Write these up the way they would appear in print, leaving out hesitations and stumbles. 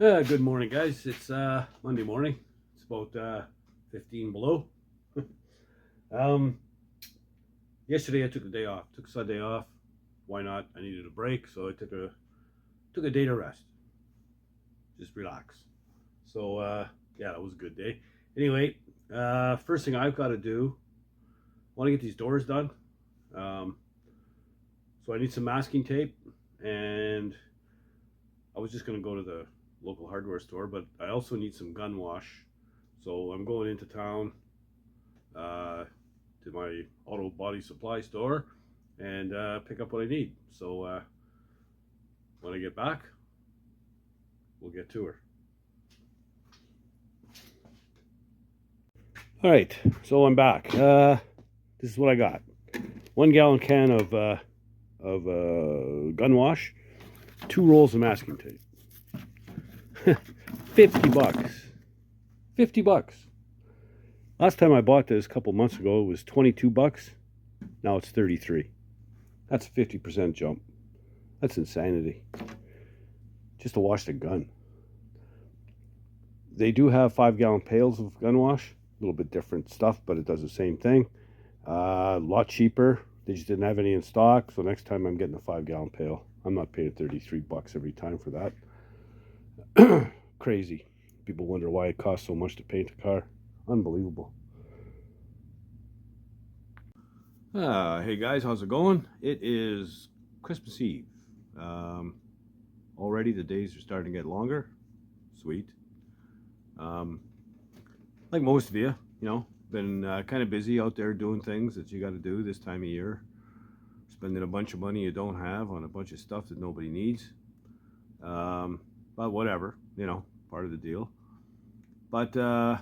Good morning, guys. It's Monday morning. It's about 15 below. um, Yesterday I took the day off. Took Sunday off. Why not? I needed a break, so I took a day to rest, just relax. So yeah, that was a good day. Anyway, first thing I've got to do, I want to get these doors done. Um, so I need some masking tape, and I was just gonna go to the local hardware store, but I also need some gun wash. So I'm going into town uh, to my auto body supply store and pick up what I need. So when I get back, we'll get to her. All right, so I'm back. This is what I got: 1 gallon can of gun wash, 2 rolls of masking tape. $50. $50. Last time I bought this a couple months ago, it was $22. Now it's 33. That's a 50% jump. That's insanity. Just to wash the gun. They do have 5-gallon pails of gun wash. A little bit different stuff, but it does the same thing. A lot cheaper. They just didn't have any in stock, so next time I'm getting a 5-gallon pail. I'm not paying $33 every time for that. Crazy. People wonder why it costs so much to paint a car. Unbelievable. Hey guys, how's it going? It is Christmas Eve. Already the days are starting to get longer. Sweet. Like most of you, been kind of busy out there doing things that you got to do this time of year. Spending a bunch of money you don't have on a bunch of stuff that nobody needs. But whatever, part of the deal. But so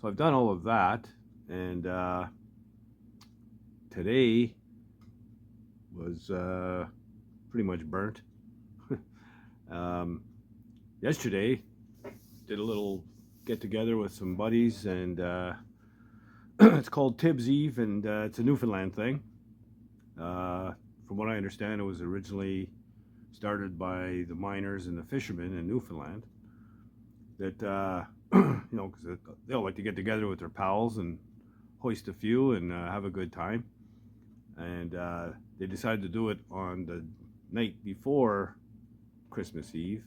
I've done all of that, and today was pretty much burnt. Yesterday, did a little get together with some buddies, and it's called Tibbs Eve, and it's a Newfoundland thing. From what I understand, it was originally started by the miners and the fishermen in Newfoundland. That because they all like to get together with their pals and hoist a few and have a good time. And they decided to do it on the night before Christmas Eve,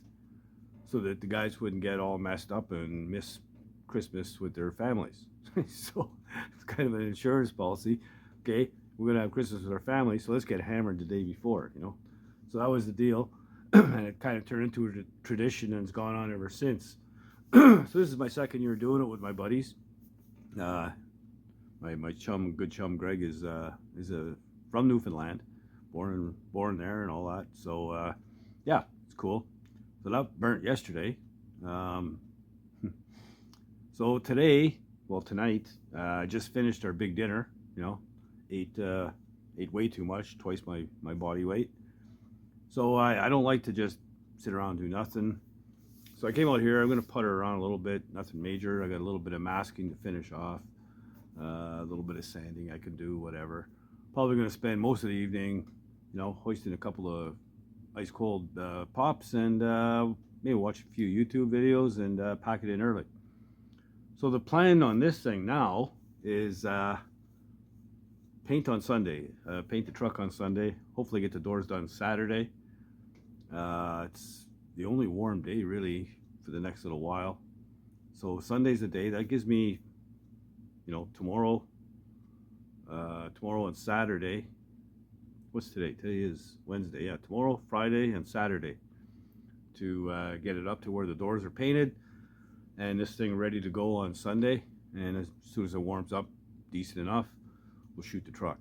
so that the guys wouldn't get all messed up and miss Christmas with their families. So it's kind of an insurance policy. Okay, we're gonna have Christmas with our family, so let's get hammered the day before. So that was the deal, and it kind of turned into a tradition, and it's gone on ever since. So this is my second year doing it with my buddies. My good chum Greg is from Newfoundland, born there and all that. So yeah, it's cool. So that burnt yesterday. So tonight, I just finished our big dinner. Ate way too much, twice my body weight. So I don't like to just sit around and do nothing. So I came out here. I'm going to putter around a little bit. Nothing major. I got a little bit of masking to finish off. A little bit of sanding I can do, whatever. Probably going to spend most of the evening, hoisting a couple of ice cold pops, and maybe watch a few YouTube videos and pack it in early. So the plan on this thing now is paint on Sunday. Paint the truck on Sunday. Hopefully get the doors done Saturday. It's the only warm day really for the next little while. So Sunday's the day. That gives me, tomorrow and Saturday. What's today? Today is Wednesday. Yeah, tomorrow, Friday, and Saturday to get it up to where the doors are painted, and this thing ready to go on Sunday. And as soon as it warms up decent enough, we'll shoot the truck.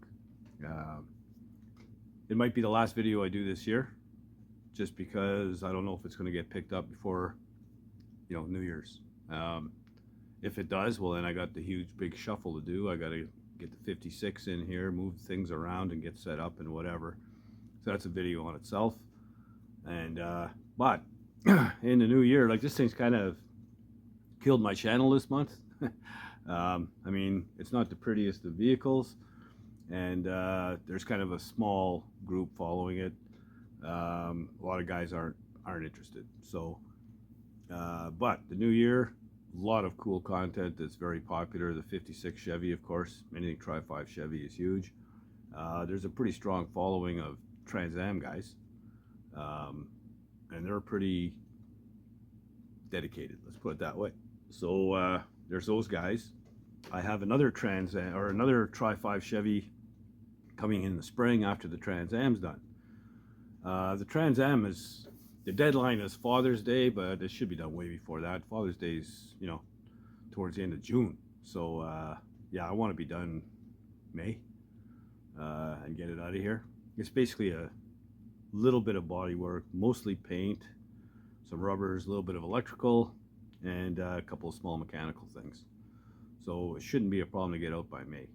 It might be the last video I do this year, just because I don't know if it's going to get picked up before, New Year's. If it does, well, then I got the huge big shuffle to do. I got to get the 56 in here, move things around, and get set up and whatever. So that's a video on itself. And but in the new year, like, this thing's kind of killed my channel this month. I mean, it's not the prettiest of vehicles, and there's kind of a small group following it. A lot of guys aren't interested. So But the new year, a lot of cool content that's very popular. The 56 Chevy, of course, anything Tri-5 Chevy is huge. There's a pretty strong following of Trans Am guys, um, and they're pretty dedicated. Let's put it that way. So there's those guys. I have another Trans Am or another Tri-5 Chevy coming in the spring after the Trans Am's done. The Trans Am is the deadline is Father's Day, but it should be done way before that. Father's Day is towards the end of June. So yeah, I want to be done May and get it out of here. It's basically a little bit of body work, mostly paint, some rubbers, a little bit of electrical, and a couple of small mechanical things. So it shouldn't be a problem to get out by May.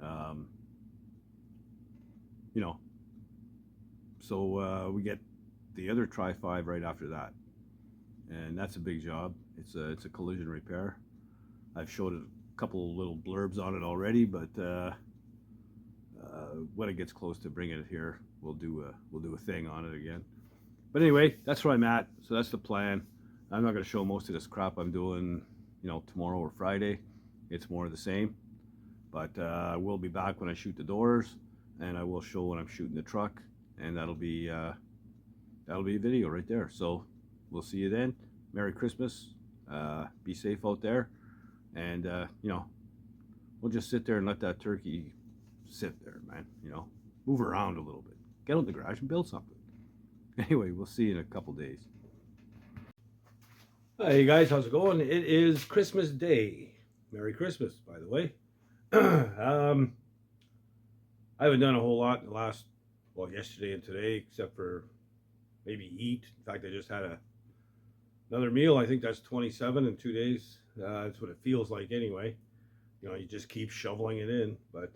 Um, you know, so we get the other Tri-5 right after that, and that's a big job. It's a collision repair. I've showed a couple little blurbs on it already, but when it gets close to bringing it here, we'll do a thing on it again. But anyway, that's where I'm at. So that's the plan. I'm not going to show most of this crap I'm doing, tomorrow or Friday. It's more of the same. But I will be back when I shoot the doors, and I will show when I'm shooting the truck, and that'll be a video right there. So we'll see you then. Merry Christmas. Be safe out there, and we'll just sit there and let that turkey sit there, man. Move around a little bit. Get out in the garage and build something. Anyway, we'll see you in a couple days. Hey guys, how's it going? It is Christmas Day. Merry Christmas, by the way. I haven't done a whole lot in the last, yesterday and today, except for maybe eat. In fact, I just had another meal. I think that's 27 in 2 days. That's what it feels like anyway. You just keep shoveling it in. But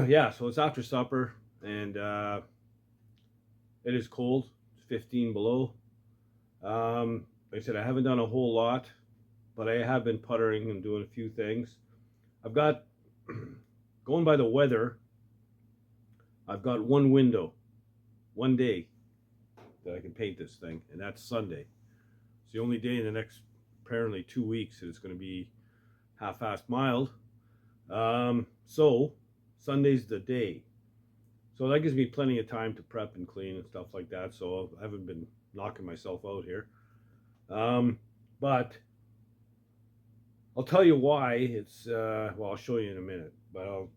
yeah, so it's after supper, and it is cold. It's 15 below. Like I said, I haven't done a whole lot, but I have been puttering and doing a few things. I've got, going by the weather, I've got one window, one day that I can paint this thing, and that's Sunday. It's the only day in the next, apparently, 2 weeks that it's going to be half-assed mild. So Sunday's the day. So that gives me plenty of time to prep and clean and stuff like that. So I haven't been knocking myself out here. But I'll tell you why it's, I'll show you in a minute, but I'll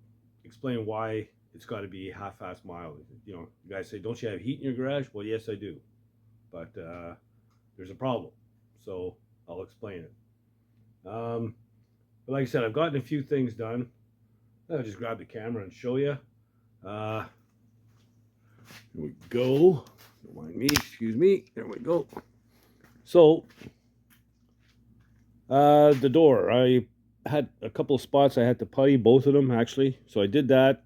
explain why it's got to be half-assed mild. You guys say, don't you have heat in your garage? Well, yes, I do. But there's a problem. So I'll explain it. But like I said, I've gotten a few things done. I'll just grab the camera and show you. Here we go. Don't mind me, excuse me. There we go. So, the door. I had a couple of spots I had to putty, both of them actually. So I did that,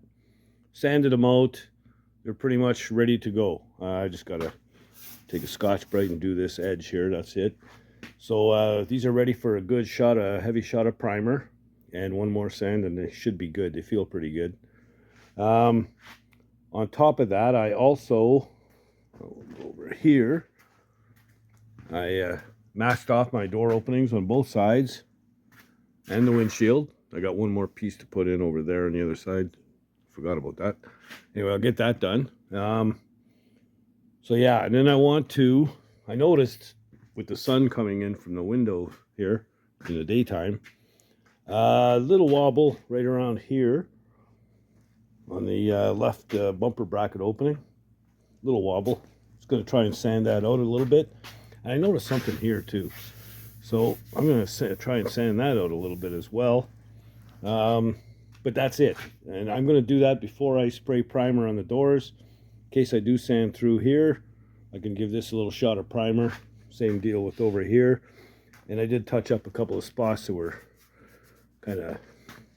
sanded them out. They're pretty much ready to go. I just got to take a Scotch-Brite and do this edge here. That's it. So these are ready for a good shot, a heavy shot of primer, and one more sand, and they should be good. They feel pretty good. On top of that, I also, over here, I masked off my door openings on both sides and the windshield. I got one more piece to put in over there on the other side. Forgot about that. Anyway, I'll get that done. So yeah, and then I noticed with the sun coming in from the window here in the daytime, a little wobble right around here on the left bumper bracket opening. Little wobble. Just going to try and sand that out a little bit. And I noticed something here too. So I'm going to try and sand that out a little bit as well. But that's it. And I'm going to do that before I spray primer on the doors. In case I do sand through here, I can give this a little shot of primer. Same deal with over here. And I did touch up a couple of spots that were kind of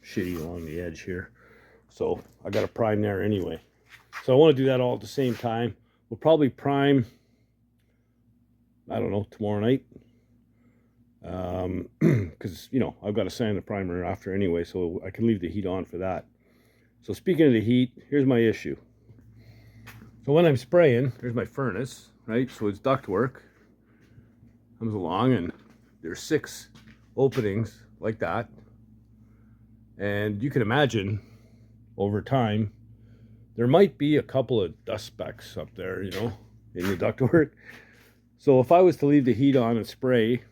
shitty along the edge here. So I got to prime there anyway. So I want to do that all at the same time. We'll probably prime, I don't know, tomorrow night. Because, I've got to sand the primer after anyway, so I can leave the heat on for that. So speaking of the heat, here's my issue. So when I'm spraying, there's my furnace, right? So it's duct work. comes along, and there's 6 openings like that. And you can imagine over time, there might be a couple of dust specks up there, you know, in the ductwork. So if I was to leave the heat on and spray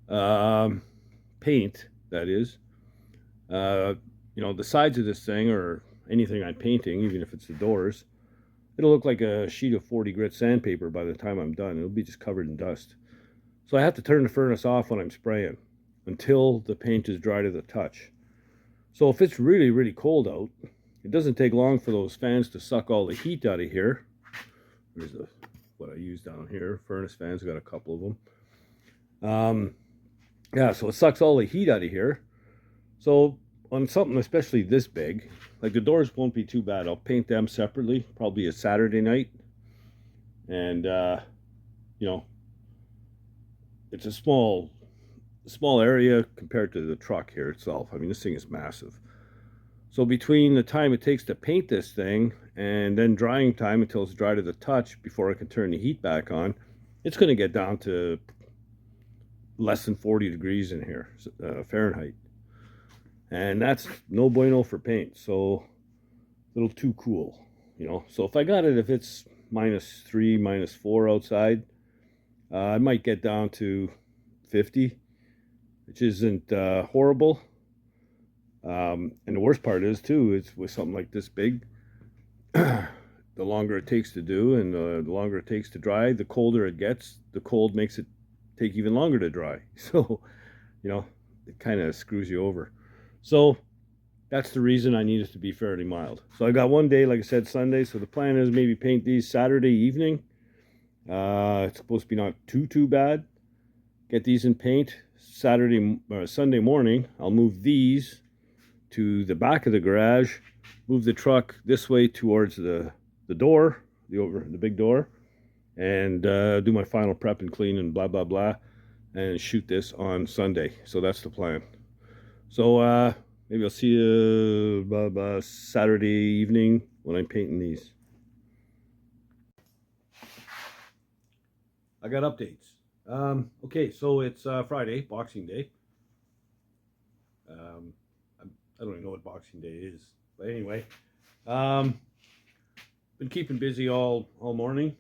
paint, that is, you know, the sides of this thing or anything I'm painting, even if it's the doors, it'll look like a sheet of 40 grit sandpaper by the time I'm done. It'll be just covered in dust. So I have to turn the furnace off when I'm spraying until the paint is dry to the touch. So if it's really, really cold out, it doesn't take long for those fans to suck all the heat out of here. There's what I use down here. Furnace fans, I've got a couple of them. Yeah, so it sucks all the heat out of here. So on something especially this big, like the doors won't be too bad. I'll paint them separately, probably a Saturday night. And, you know, it's a small area compared to the truck here itself. I mean, this thing is massive. So between the time it takes to paint this thing and then drying time until it's dry to the touch before I can turn the heat back on, it's going to get down to less than 40 degrees in here, Fahrenheit. And that's no bueno for paint, so a little too cool, you know. So if I got it, if it's -3, -4 outside, I might get down to 50, which isn't horrible. And the worst part is, too, is with something like this big, the longer it takes to do and the longer it takes to dry, the colder it gets. The cold makes it take even longer to dry. So, you know, it kind of screws you over. So that's the reason I need it to be fairly mild. So I got one day, like I said, Sunday. So the plan is maybe paint these Saturday evening. It's supposed to be not too bad. Get these in paint Sunday morning. I'll move these to the back of the garage, move the truck this way towards the door, the big door, and do my final prep and clean and blah blah blah, and shoot this on Sunday. So that's the plan. So maybe I'll see you Saturday evening when I'm painting these. I got updates. Okay, so it's Friday, Boxing Day. I don't even know what Boxing Day is, but anyway, been keeping busy all morning.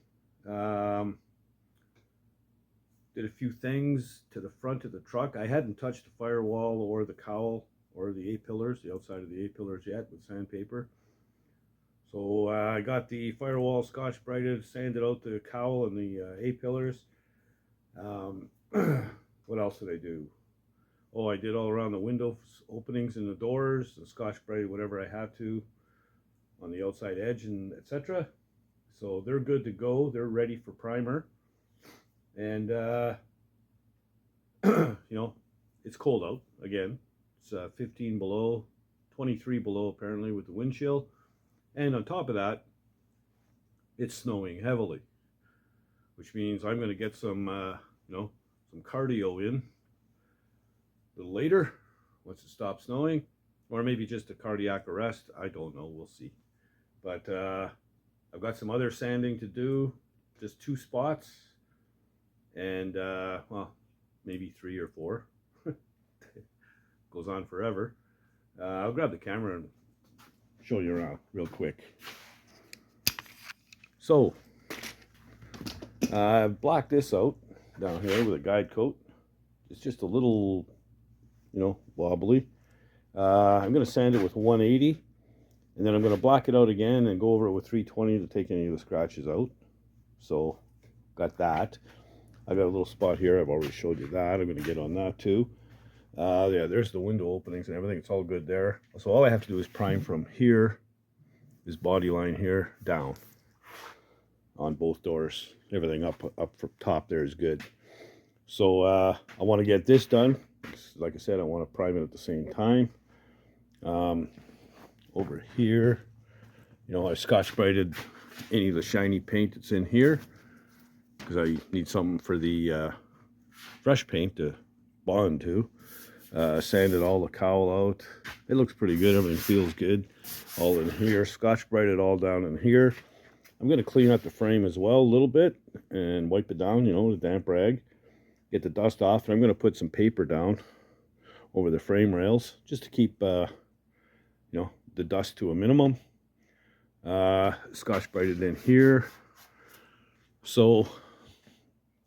Did a few things to the front of the truck. I hadn't touched the firewall or the cowl or the A-pillars, the outside of the A-pillars yet with sandpaper. So I got the firewall Scotch brighted, sanded out the cowl and the A-pillars. What else did I do? Oh, I did all around the window openings in the doors, the Scotch brighted whatever I had to on the outside edge and etc. So they're good to go. They're ready for primer. And you know, it's cold out again. It's 15 below, 23 below apparently with the wind chill. And on top of that, it's snowing heavily, which means I'm going to get some, you know, some cardio in a little later once it stops snowing, or maybe just a cardiac arrest. I don't know. We'll see. But I've got some other sanding to do, just 2 spots, and well, maybe 3 or 4. Goes on forever. I'll grab the camera and show you around real quick. So I've blacked this out down here with a guide coat. It's just a little, you know, wobbly. I'm going to sand it with 180, and then I'm going to black it out again and go over it with 320 to take any of the scratches out. So got that. I got a little spot here. I've already showed you that. I'm going to get on that too. Yeah, there's the window openings and everything. It's all good there. So all I have to do is prime from here, this body line here, down on both doors. Everything up from top there is good. So I want to get this done. Like I said, I want to prime it at the same time. Over here, you know, I Scotch brighted any of the shiny paint that's in here because I need something for the fresh paint to bond to. Sanded all the cowl out. It looks pretty good. Everything feels good. All in here. Scotch brighted all down in here. I'm going to clean up the frame as well a little bit and wipe it down, you know, with a damp rag. get the dust off, and I'm going to put some paper down over the frame rails just to keep the dust to a minimum. Scotch brighted in here, so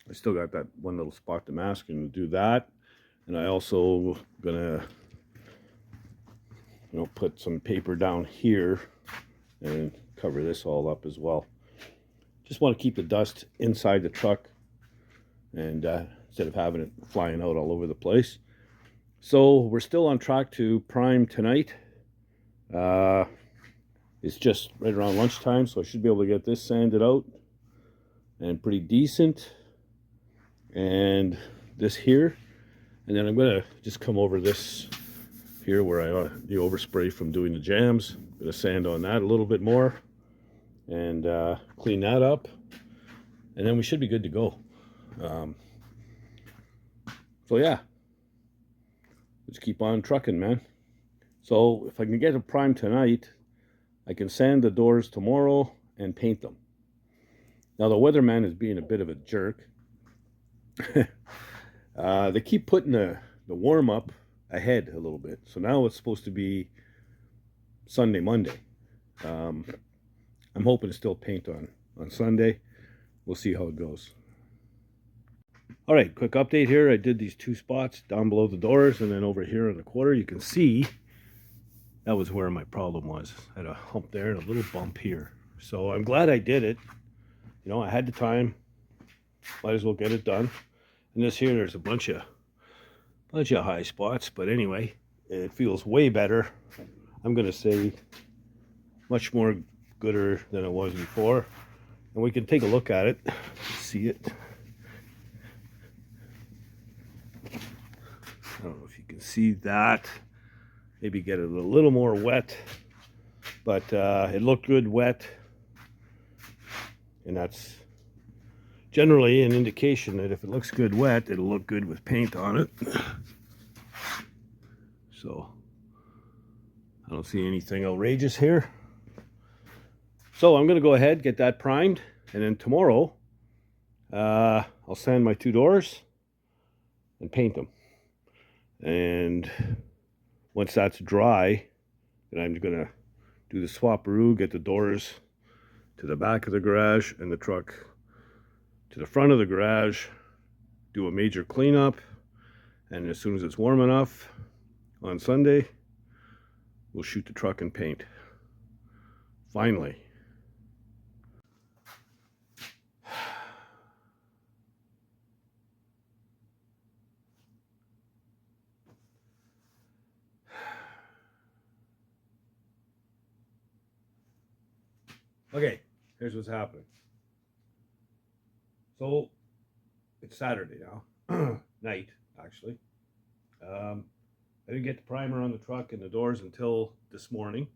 I still got that one little spot to mask and do that. And I also gonna put some paper down here and cover this all up as well. Just want to keep the dust inside the truck, and instead of having it flying out all over the place. So we're still on track to prime tonight. It's just right around lunchtime, so I should be able to get this sanded out and pretty decent. And this here, and then I'm gonna just come over this here where I the overspray from doing the jams. I'm gonna sand on that a little bit more and clean that up, and then we should be good to go. So yeah, let's keep on trucking, man. So if I can get a prime tonight, I can sand the doors tomorrow and paint them. Now the weatherman is being a bit of a jerk. They keep putting the warm-up ahead a little bit. So now it's supposed to be Sunday, Monday. I'm hoping to still paint on Sunday. We'll see how it goes. All right, quick update here. I did these 2 spots down below the doors, and then over here in the quarter, you can see that was where my problem was. I had a hump there and a little bump here. So I'm glad I did it. I had the time. Might as well get it done. And this here, there's a bunch of high spots, but anyway, it feels way better. I'm gonna say much more gooder than it was before. And we can take a look at it, see it. I don't know if you can see that. Maybe get it a little more wet, but it looked good wet, and that's generally an indication that if it looks good wet, it'll look good with paint on it. So I don't see anything outrageous here. So I'm going to go ahead, get that primed, and then tomorrow I'll sand my 2 doors and paint them. And once that's dry, then I'm going to do the swapperoo, get the doors to the back of the garage and the truck to the front of the garage, do a major cleanup, and as soon as it's warm enough on Sunday, we'll shoot the truck and paint. Finally. Okay, here's what's happening. So it's Saturday now, night actually. I didn't get the primer on the truck and the doors until this morning.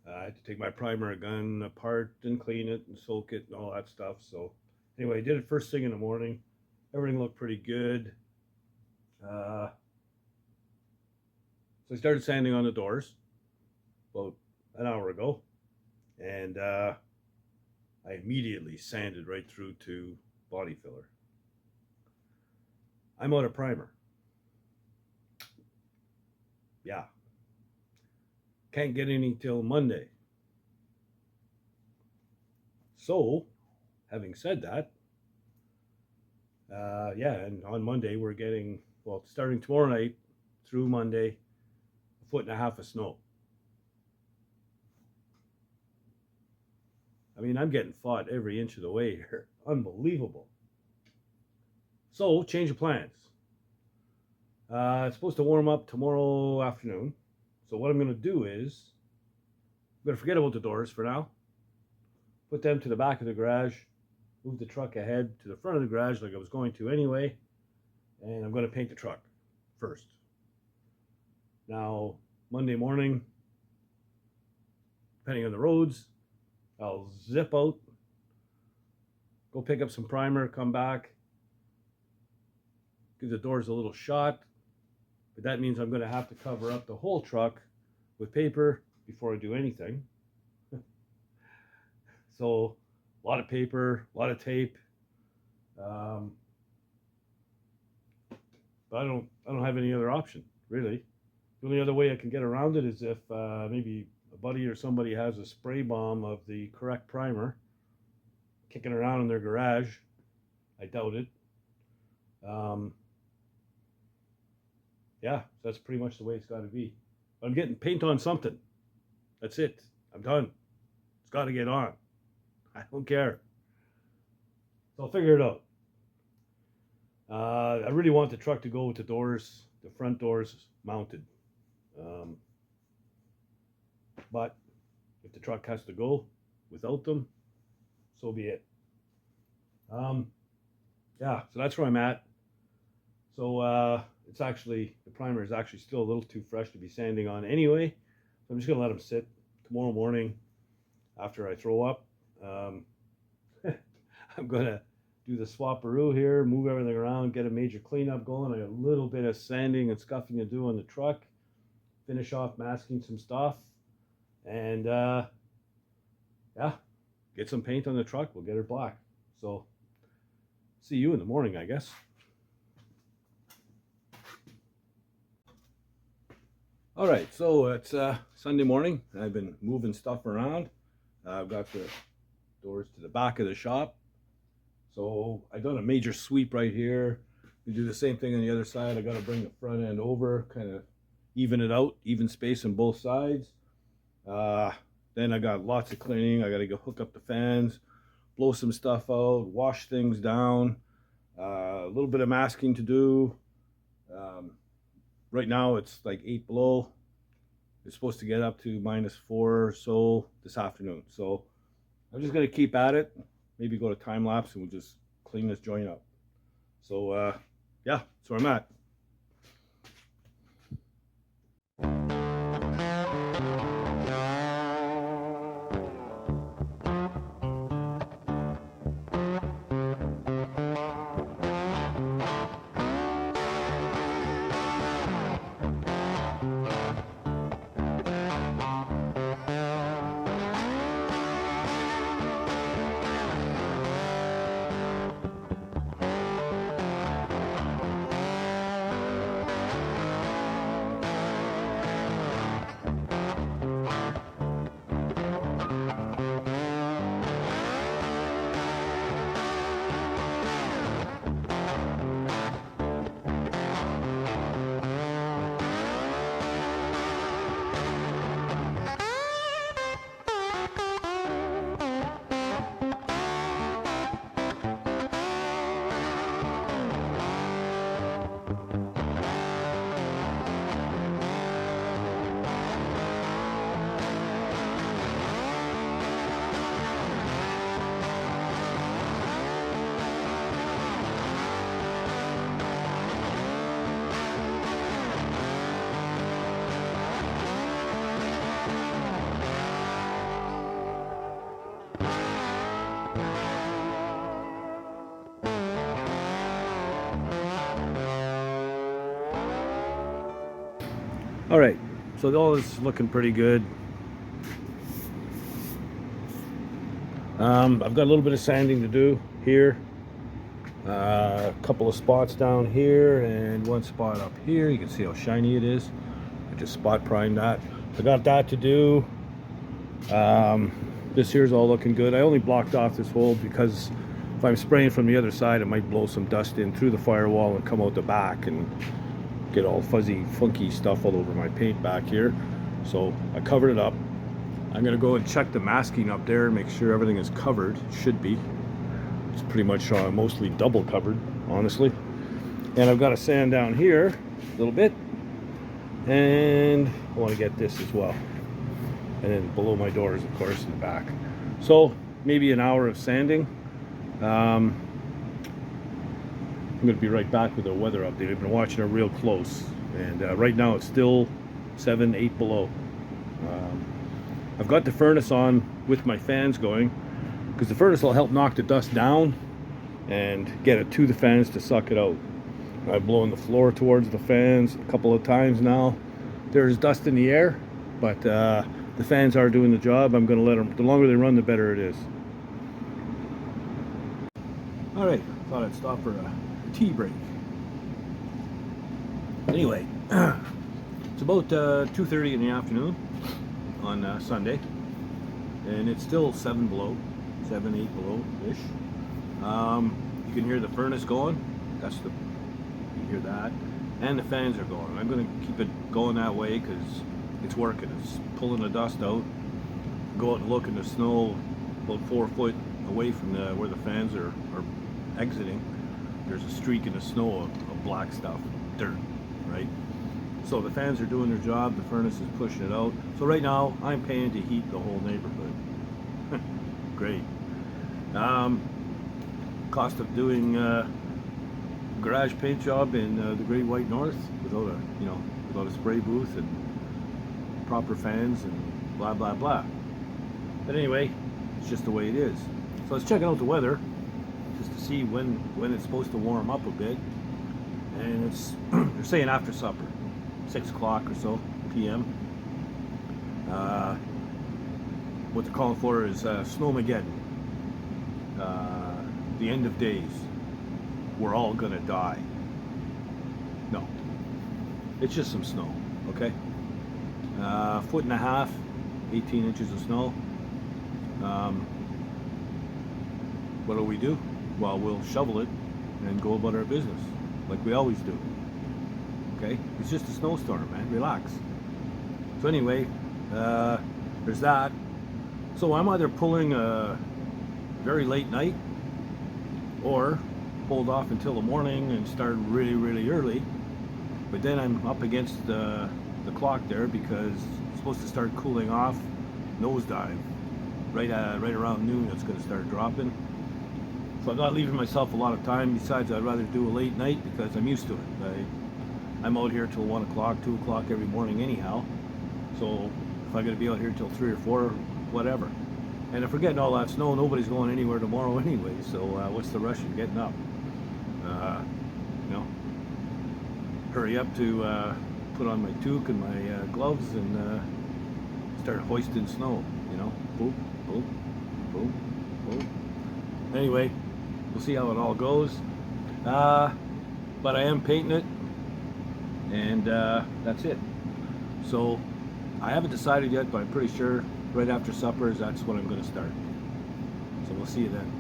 I had to take my primer gun apart and clean it and soak it and all that stuff. So anyway, I did it first thing in the morning. Everything looked pretty good. So I started sanding on the doors about an hour ago. And I immediately sanded right through to body filler. I'm out of primer. Yeah. Can't get any till Monday. So, having said that, yeah, and on Monday we're getting, well, starting tomorrow night through Monday, 1.5 feet of snow. I mean, I'm getting fought every inch of the way here. Unbelievable. So, change of plans. It's supposed to warm up tomorrow afternoon. So what I'm going to do is, I'm going to forget about the doors for now. Put them to the back of the garage. Move the truck ahead to the front of the garage like I was going to anyway. And I'm going to paint the truck first. Now, Monday morning, depending on the roads, I'll zip out, go pick up some primer, come back, give the doors a little shot, but that means I'm going to have to cover up the whole truck with paper before I do anything. So a lot of paper, a lot of tape. But I don't have any other option, really. The only other way I can get around it is if maybe a buddy or somebody has a spray bomb of the correct primer kicking around in their garage. I doubt it. Um, yeah, so that's pretty much the way it's got to be. I'm getting paint on something. That's it. I'm done. It's got to get on. I don't care. So I'll figure it out. I really want the truck to go with the doors, the front doors mounted. Um, but if the truck has to go without them, so be it. Yeah, so that's where I'm at. So it's actually, the primer is actually still a little too fresh to be sanding on anyway. So I'm just gonna let them sit tomorrow morning after I throw up. I'm gonna do the swapperoo here, move everything around, get a major cleanup going. I got a little bit of sanding and scuffing to do on the truck, finish off masking some stuff, and yeah, get some paint on the truck. We'll get her black. So see you in the morning, I guess. All right, so it's Sunday morning. I've been moving stuff around. I've got the doors to the back of the shop. So I've done a major sweep right here. We do the same thing on the other side. I got to bring the front end over, kind of even it out, even space on both sides. Then I got lots of cleaning. I got to go hook up the fans, blow some stuff out, wash things down. A little bit of masking to do. Right now it's like 8 below. It's supposed to get up to -4 or so this afternoon. So I'm just gonna keep at it. Maybe go to time lapse and we'll just clean this joint up. So yeah, that's where I'm at. All right, so all this is looking pretty good. I've got a little bit of sanding to do here. A couple of spots down here and one spot up here. You can see how shiny it is. I just spot primed that. I got that to do. This here's all looking good. I only blocked off this hole because if I'm spraying from the other side, it might blow some dust in through the firewall and come out the back and get all fuzzy, funky stuff all over my paint back here. So I covered it up. I'm gonna go and check the masking up there and make sure everything is covered. It should be. It's pretty much mostly double covered, honestly. And I've got to sand down here a little bit. And I want to get this as well. And then below my doors, of course, in the back. So maybe an hour of sanding. I'm going to be right back with a weather update. I've been watching it real close. And right now it's still 7, 8 below. I've got the furnace on with my fans going, because the furnace will help knock the dust down and get it to the fans to suck it out. I've blown the floor towards the fans a couple of times now. There's dust in the air, but the fans are doing the job. I'm going to let them, the longer they run, the better it is. All right, thought I'd stop for a tea break. Anyway, it's about 2:30 in the afternoon on Sunday, and it's still 7 below, 7, 8 below-ish. You can hear the furnace going. You hear that. And the fans are going. I'm going to keep it going that way because it's working. It's pulling the dust out. Go out and look in the snow about 4 foot away from where the fans are exiting. There's a streak in the snow of black stuff, dirt, right? So the fans are doing their job. The furnace is pushing it out. So right now I'm paying to heat the whole neighborhood. Great. Cost of doing garage paint job in the Great White North without a spray booth and proper fans and blah blah blah. But anyway, it's just the way it is. So I was checking out the weather just to see when it's supposed to warm up a bit, and they're saying after supper, 6 o'clock or so p.m. What they're calling for is Snowmageddon, the end of days. We're all gonna die. No, it's just some snow, okay? 1.5 feet, 18 inches of snow. What do? Well, we'll shovel it and go about our business like we always do. Okay? It's just a snowstorm, man. Relax. So anyway, there's that. So I'm either pulling a very late night or hold off until the morning and start really, really early. But then I'm up against the clock there because it's supposed to start cooling off, nosedive. Right around noon it's going to start dropping. So I'm not leaving myself a lot of time. Besides, I'd rather do a late night because I'm used to it. I'm out here till 1 o'clock, 2 o'clock every morning anyhow. So if I'm going to be out here till 3 or 4, whatever. And if we're getting all that snow, nobody's going anywhere tomorrow anyway. So what's the rush in getting up? Hurry up to put on my toque and my gloves and start hoisting snow. Boom, boom, boom, boom. Anyway, we'll see how it all goes. But I am painting it, and that's it. So I haven't decided yet, but I'm pretty sure right after supper that's when I'm going to start. So we'll see you then.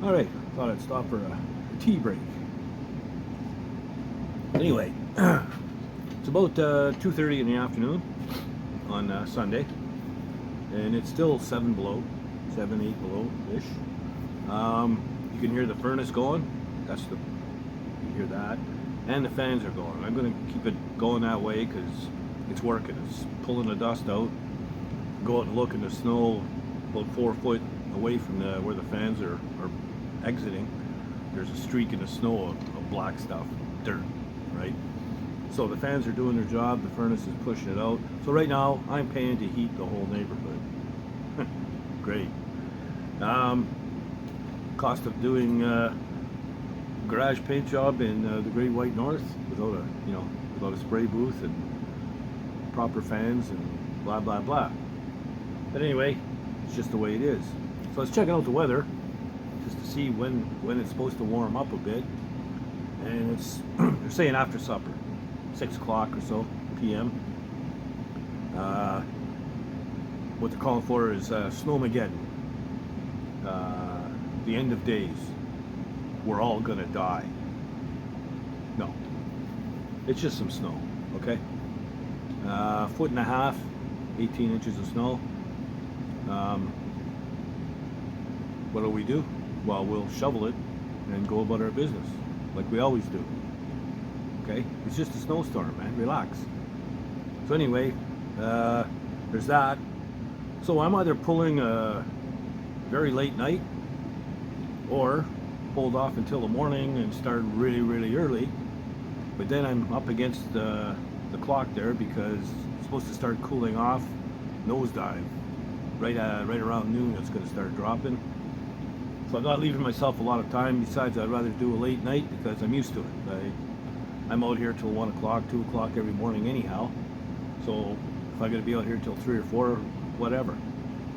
All right, thought I'd stop for a tea break. Anyway, it's about 2:30 in the afternoon on Sunday, and it's still 7 below, 7, 8 below-ish. You can hear the furnace going. You hear that. And the fans are going. I'm going to keep it going that way because it's working. It's pulling the dust out. Go out and look in the snow about 4 foot away from where the fans are exiting. There's a streak in the snow of black stuff, dirt, right? So the fans are doing their job. The furnace is pushing it out. So right now I'm paying to heat the whole neighborhood. Great. Cost of doing garage paint job in the Great White North without a spray booth and proper fans and blah blah blah. But anyway, it's just the way it is. So I was checking out the weather just to see when it's supposed to warm up a bit, and they're saying after supper, 6 o'clock or so p.m. What they're calling for is Snowmageddon, the end of days. We're all gonna die. No, it's just some snow, okay? 1.5 feet, 18 inches of snow. What do? Well, we'll shovel it and go about our business like we always do. Okay? It's just a snowstorm, man. Relax. So anyway, there's that. So I'm either pulling a very late night or hold off until the morning and start really, really early. But then I'm up against the clock there because it's supposed to start cooling off, nosedive. Right around noon it's going to start dropping. So I'm not leaving myself a lot of time. Besides, I'd rather do a late night because I'm used to it. I'm out here till 1 o'clock, 2 o'clock every morning anyhow. So if I'm going to be out here till 3 or 4, whatever.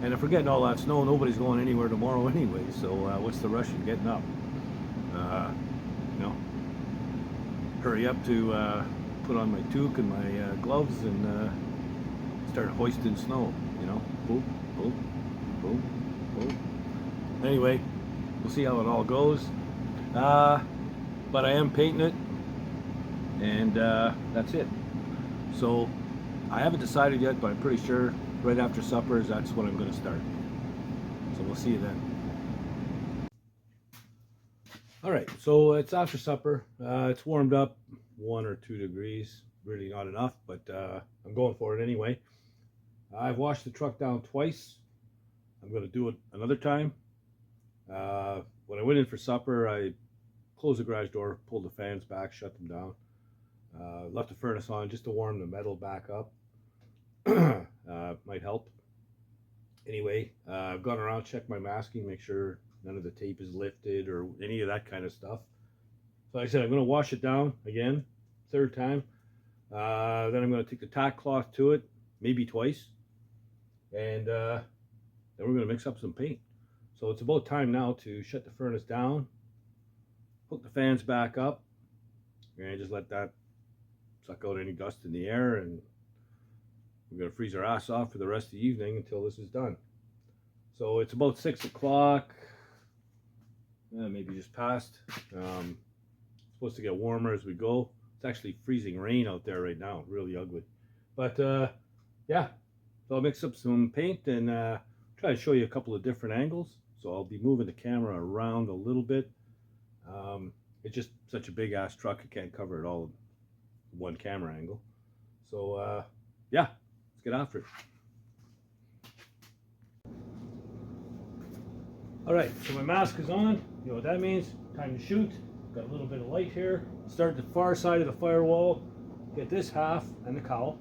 And if we're getting all that snow, nobody's going anywhere tomorrow anyway. So what's the rush in getting up? hurry up to put on my toque and my gloves and start hoisting snow, you know, boom, boom, boom, boom. Anyway, we'll see how it all goes. But I am painting it, and that's it. So I haven't decided yet, but I'm pretty sure right after supper that's when I'm going to start. So we'll see you then. All right, so it's after supper. It's warmed up 1 or 2 degrees. Really not enough, but I'm going for it anyway. I've washed the truck down twice. I'm going to do it another time. When I went in for supper, I closed the garage door, pulled the fans back, shut them down. Left the furnace on just to warm the metal back up. Might help. Anyway, I've gone around, checked my masking, make sure none of the tape is lifted or any of that kind of stuff. So like I said, I'm going to wash it down again, third time. Then I'm going to take the tack cloth to it, maybe twice. And then we're going to mix up some paint. So it's about time now to shut the furnace down, hook the fans back up, and just let that suck out any dust in the air, and we're going to freeze our ass off for the rest of the evening until this is done. So it's about 6 o'clock, maybe just past. Supposed to get warmer as we go. It's actually freezing rain out there right now, really ugly. But yeah, so I'll mix up some paint and try to show you a couple of different angles. So I'll be moving the camera around a little bit. It's just such a big ass truck, I can't cover it all in one camera angle. So yeah, let's get after it. All right, so my mask is on. You know what that means? Time to shoot. Got a little bit of light here. Start at the far side of the firewall, get this half and the cowl,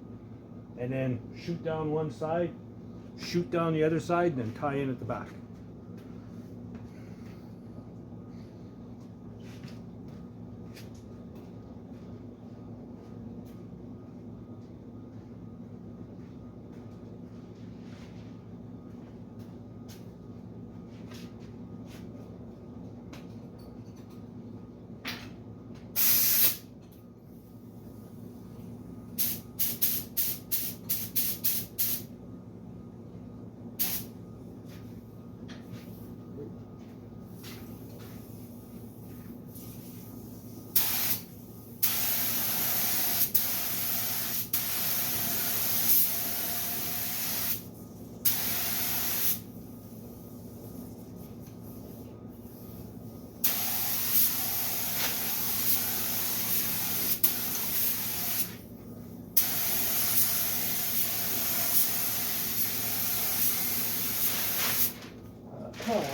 and then shoot down one side, shoot down the other side, and then tie in at the back. Come on.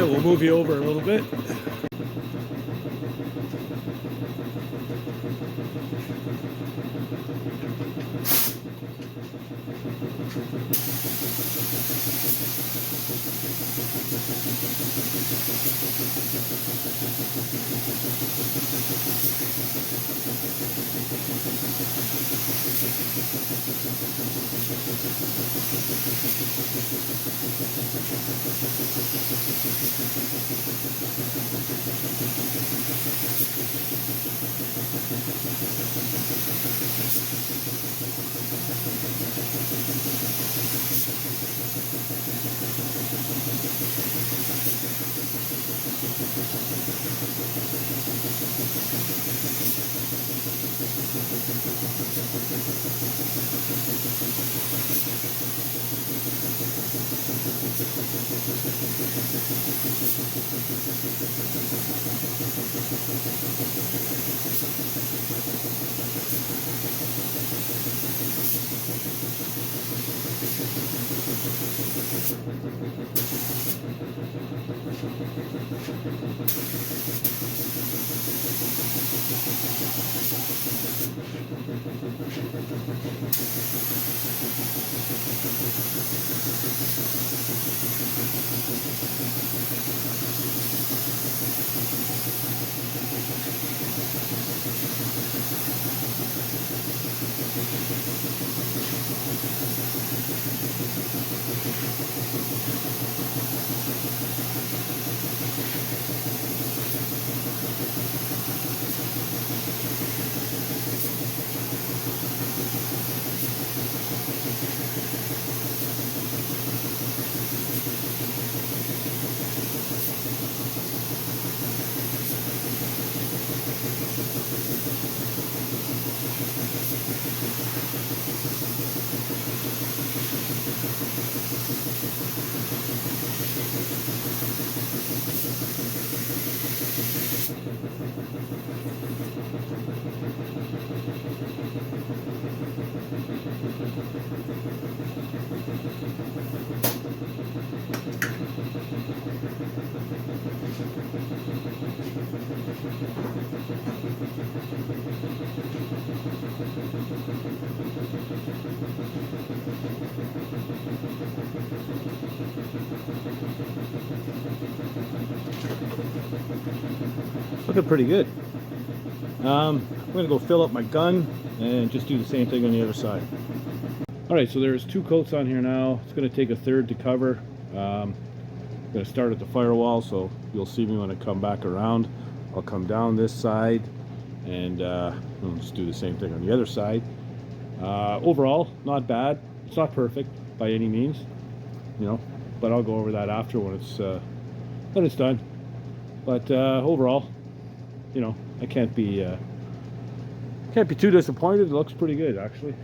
Yeah, we'll move you over a little bit. Looking pretty good. I'm gonna go fill up my gun and just do the same thing on the other side. All right, so there's 2 coats on here now. It's gonna take a third to cover. I'm gonna start at the firewall, so you'll see me when I come back around. I'll come down this side and we'll just do the same thing on the other side. Overall, not bad. It's not perfect by any means, you know, but I'll go over that after when it's done. But overall, you know, I can't be too disappointed. It looks pretty good, actually.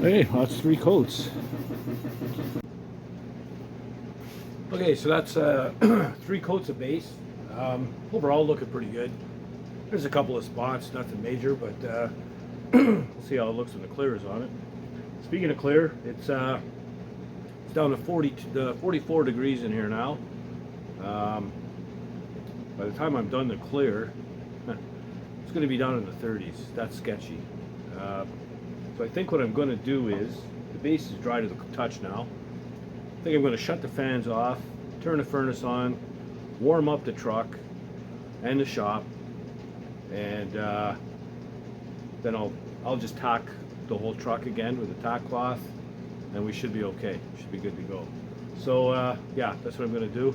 Okay, that's 3 coats. Okay, so that's 3 coats of base. Overall looking pretty good. There's a couple of spots, nothing major, but we'll see how it looks when the clear is on it. Speaking of clear, it's down to 44 degrees in here now. By the time I'm done the clear, it's going to be down in the 30s. That's sketchy. So I think what I'm going to do is, the base is dry to the touch now. I think I'm going to shut the fans off, turn the furnace on, warm up the truck and the shop, and then I'll just tack the whole truck again with a tack cloth, and we should be okay. Should be good to go. So yeah, that's what I'm going to do.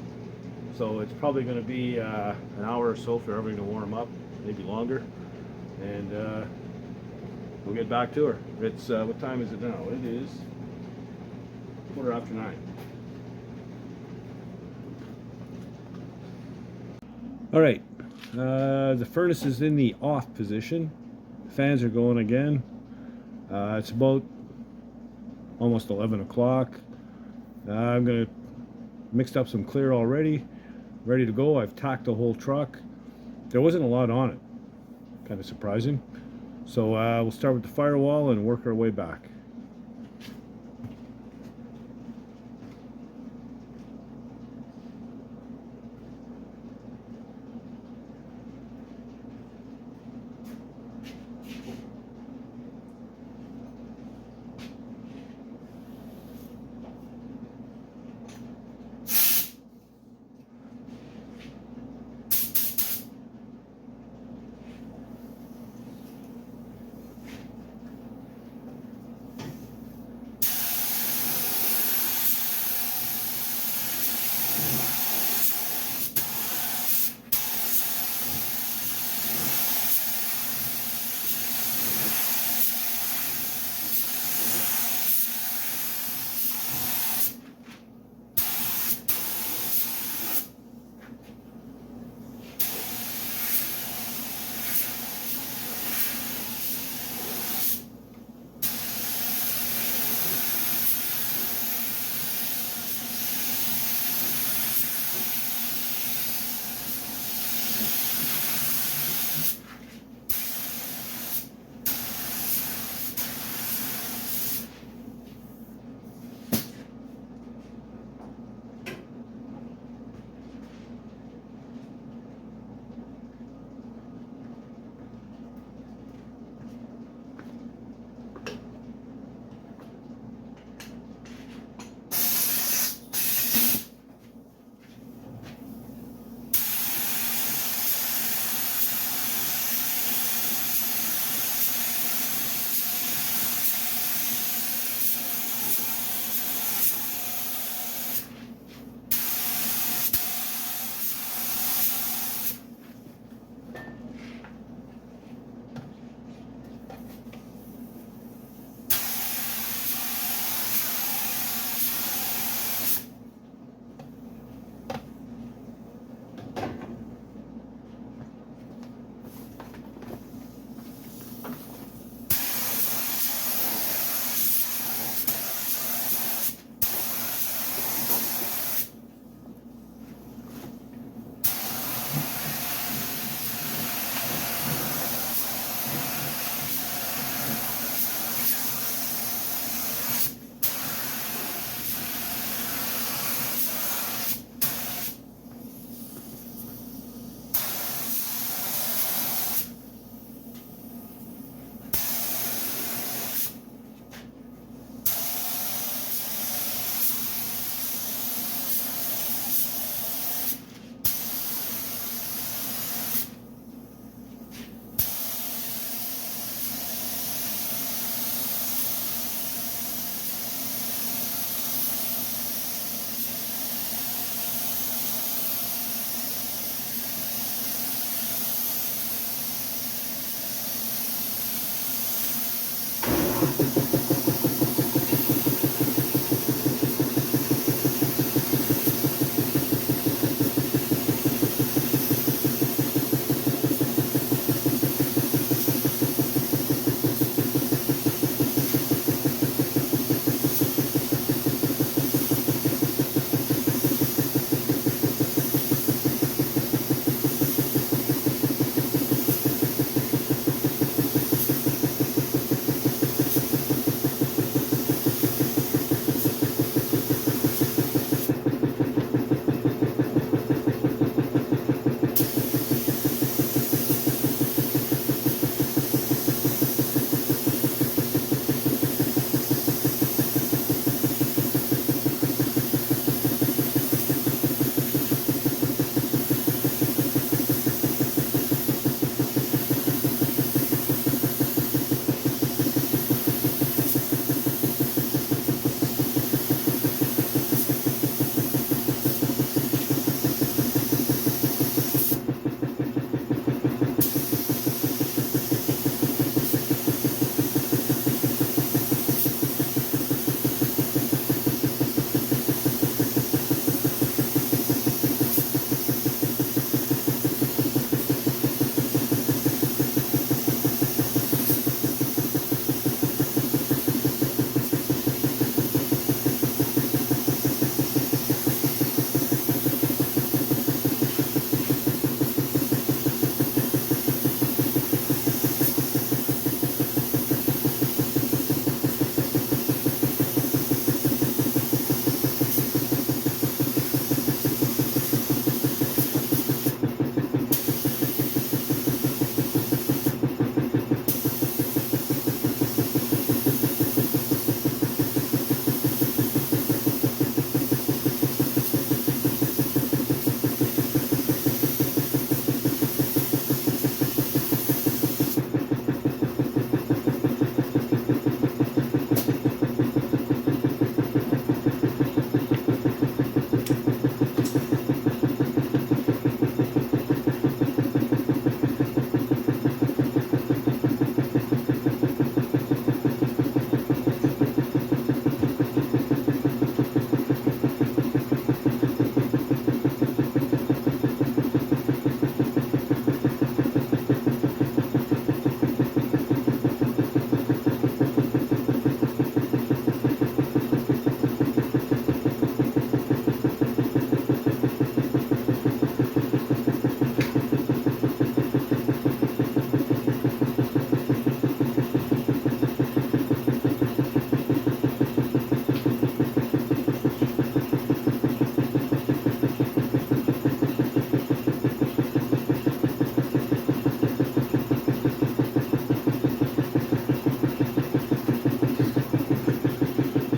So it's probably going to be an hour or so for everything to warm up, maybe longer, and we'll get back to her. It's what time is it now? It is 9:15. All right, the furnace is in the off position. Fans are going again. It's about almost 11 o'clock. I'm gonna mixed up some clear already, ready to go. I've tacked the whole truck. There wasn't a lot on it, kind of surprising. So we'll start with the firewall and work our way back.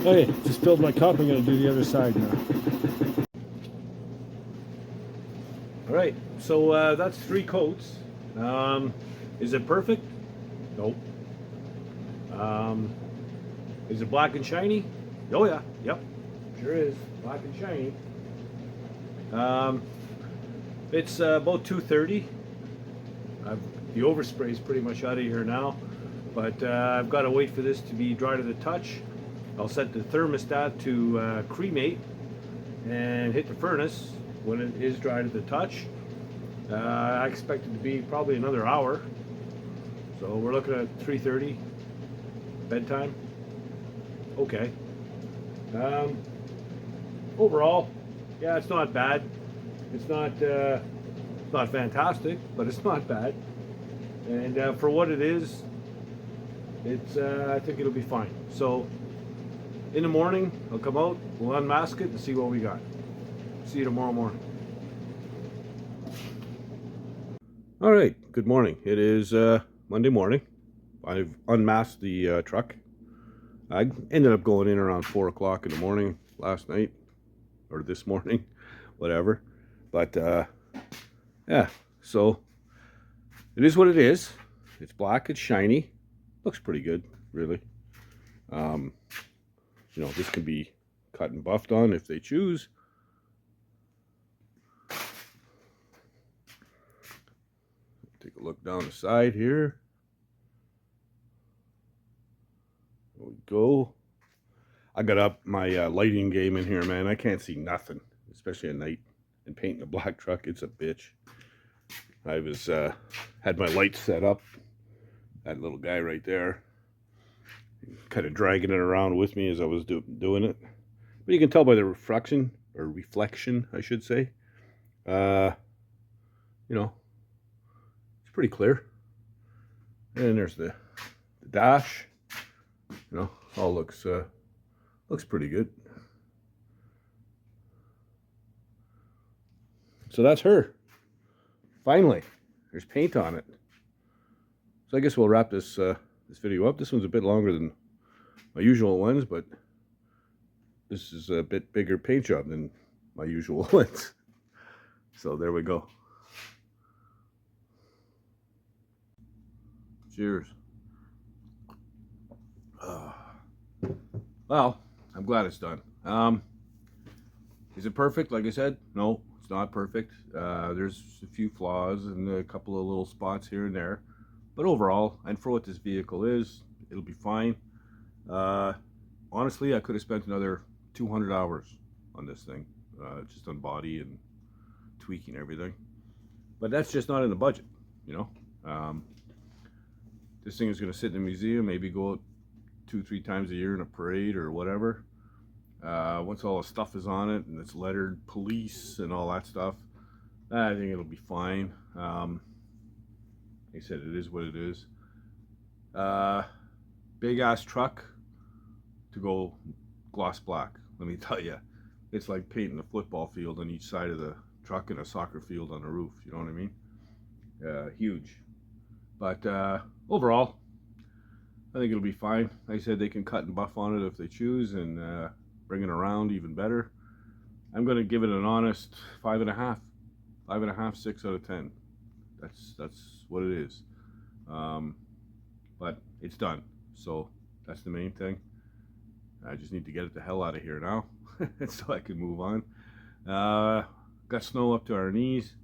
Okay, just filled my cup. I'm going to do the other side now. All right, so that's 3 coats. Is it perfect? Nope. Is it black and shiny? Oh yeah, yep, sure is black and shiny. It's about 2:30. The overspray is pretty much out of here now, but I've got to wait for this to be dry to the touch. I'll set the thermostat to cremate and hit the furnace when it is dry to the touch. I expect it to be probably another hour, so we're looking at 3:30 bedtime. Okay. Overall, yeah, it's not bad. It's not fantastic, but it's not bad. And for what it is, it's I think it'll be fine. So in the morning, I'll come out, we'll unmask it and see what we got. See you tomorrow morning. All right, good morning. It is Monday morning. I've unmasked the truck. I ended up going in around 4 o'clock in the morning last night, or this morning, whatever. But yeah, so it is what it is. It's black, it's shiny, looks pretty good, really. You know, this can be cut and buffed on if they choose. Take a look down the side here. go. I got up my lighting game in here, man. I can't see nothing, especially at night. And painting a black truck, it's a bitch. I was had my lights set up. That little guy right there, kind of dragging it around with me as I was doing it. But you can tell by the reflection, I should say. You know, it's pretty clear. And there's the dash. You know, all looks pretty good. So that's her. Finally, there's paint on it. So I guess we'll wrap this this video up. This one's a bit longer than my usual ones, but this is a bit bigger paint job than my usual ones. So there we go. Cheers. Well, I'm glad it's done. Is it perfect? Like I said, no, it's not perfect. There's a few flaws and a couple of little spots here and there. But overall, and for what this vehicle is, it'll be fine. Honestly, I could have spent another 200 hours on this thing, just on body and tweaking everything. But that's just not in the budget, you know. This thing is going to sit in a museum, maybe go out 2-3 times a year in a parade or whatever. Once all the stuff is on it and it's lettered police and all that stuff, I think it'll be fine. Like I said, it is what it is. Big ass truck to go gloss black. Let me tell you, it's like painting a football field on each side of the truck and a soccer field on the roof. You know what I mean? Huge. But overall, I think it'll be fine. Like I said, they can cut and buff on it if they choose and bring it around even better. I'm going to give it an honest 5.5. 5.5, 6 out of 10. That's what it is. But it's done. So that's the main thing. I just need to get it the hell out of here now so I can move on. Got snow up to our knees.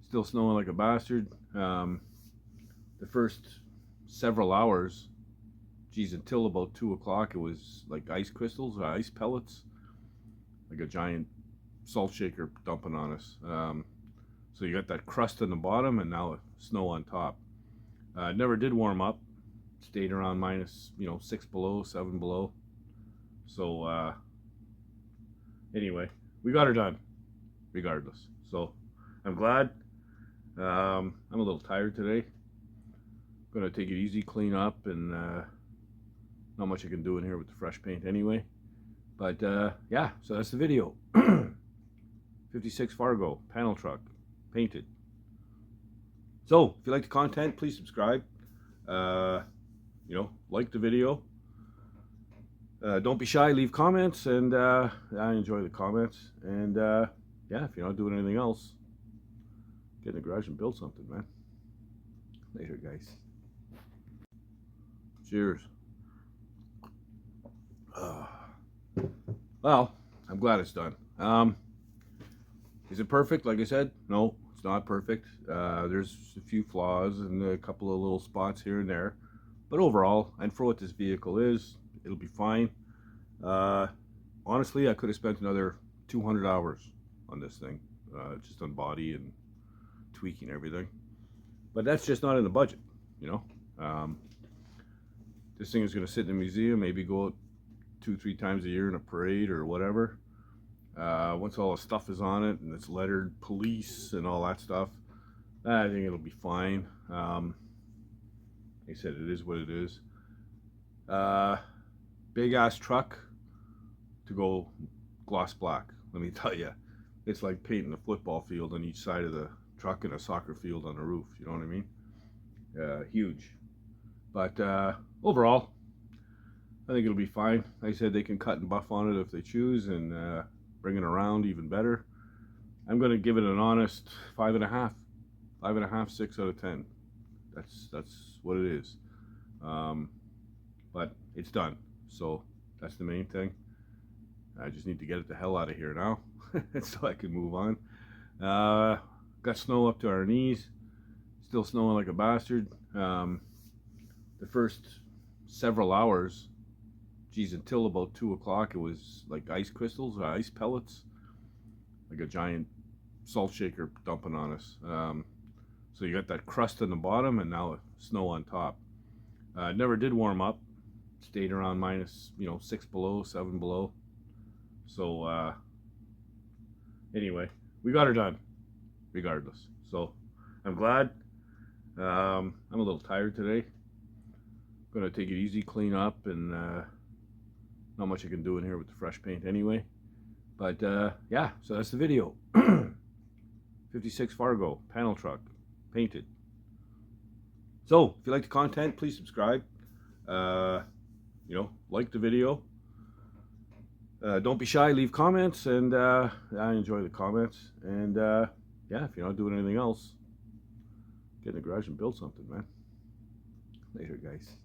Still snowing like a bastard. The first several hours, geez, until about 2 o'clock, it was like ice crystals or ice pellets, like a giant salt shaker dumping on us. So you got that crust on the bottom and now snow on top. Never did warm up. Stayed around minus, 6 below, 7 below. So anyway, we got her done regardless. So I'm glad. I'm a little tired today. Gonna take it easy, clean up, and not much I can do in here with the fresh paint anyway. But yeah, so that's the video. 56 Fargo panel truck, painted. So if you like the content, please subscribe. Like the video. Don't be shy, leave comments, and I enjoy the comments. And yeah, if you're not doing anything else, get in the garage and build something, man. Later, guys. Cheers. Well, I'm glad it's done. Is it perfect? Like I said, no, it's not perfect. There's a few flaws and a couple of little spots here and there. But overall, and for what this vehicle is, it'll be fine. Honestly, I could have spent another 200 hours on this thing, just on body and tweaking everything. But that's just not in the budget, you know. This thing is going to sit in a museum, maybe go out 2-3 times a year in a parade or whatever. Once all the stuff is on it and it's lettered police and all that stuff, I think it'll be fine. Like I said, it is what it is. Big ass truck to go gloss black. Let me tell you, it's like painting a football field on each side of the truck and a soccer field on the roof. You know what I mean? Huge. But overall, I think it'll be fine. Like I said, they can cut and buff on it if they choose and bring it around even better. I'm going to give it an honest 5.5. 5.5, 6 out of 10. That's what it is. But it's done. So that's the main thing. I just need to get it the hell out of here now so I can move on. Got snow up to our knees. Still snowing like a bastard. The first several hours, geez, until about 2 o'clock, it was like ice crystals or ice pellets, like a giant salt shaker dumping on us. So you got that crust on the bottom and now snow on top. It never did warm up. Stayed around minus, 6 below, 7 below. So anyway, we got her done, regardless. So I'm glad. I'm a little tired today. Gonna take it easy, clean up, and not much I can do in here with the fresh paint anyway. But yeah, so that's the video. 56 Fargo panel truck, painted. So if you like the content, please subscribe. Like the video. Don't be shy, leave comments, and I enjoy the comments. And yeah, if you're not doing anything else, get in the garage and build something, man. Later, guys.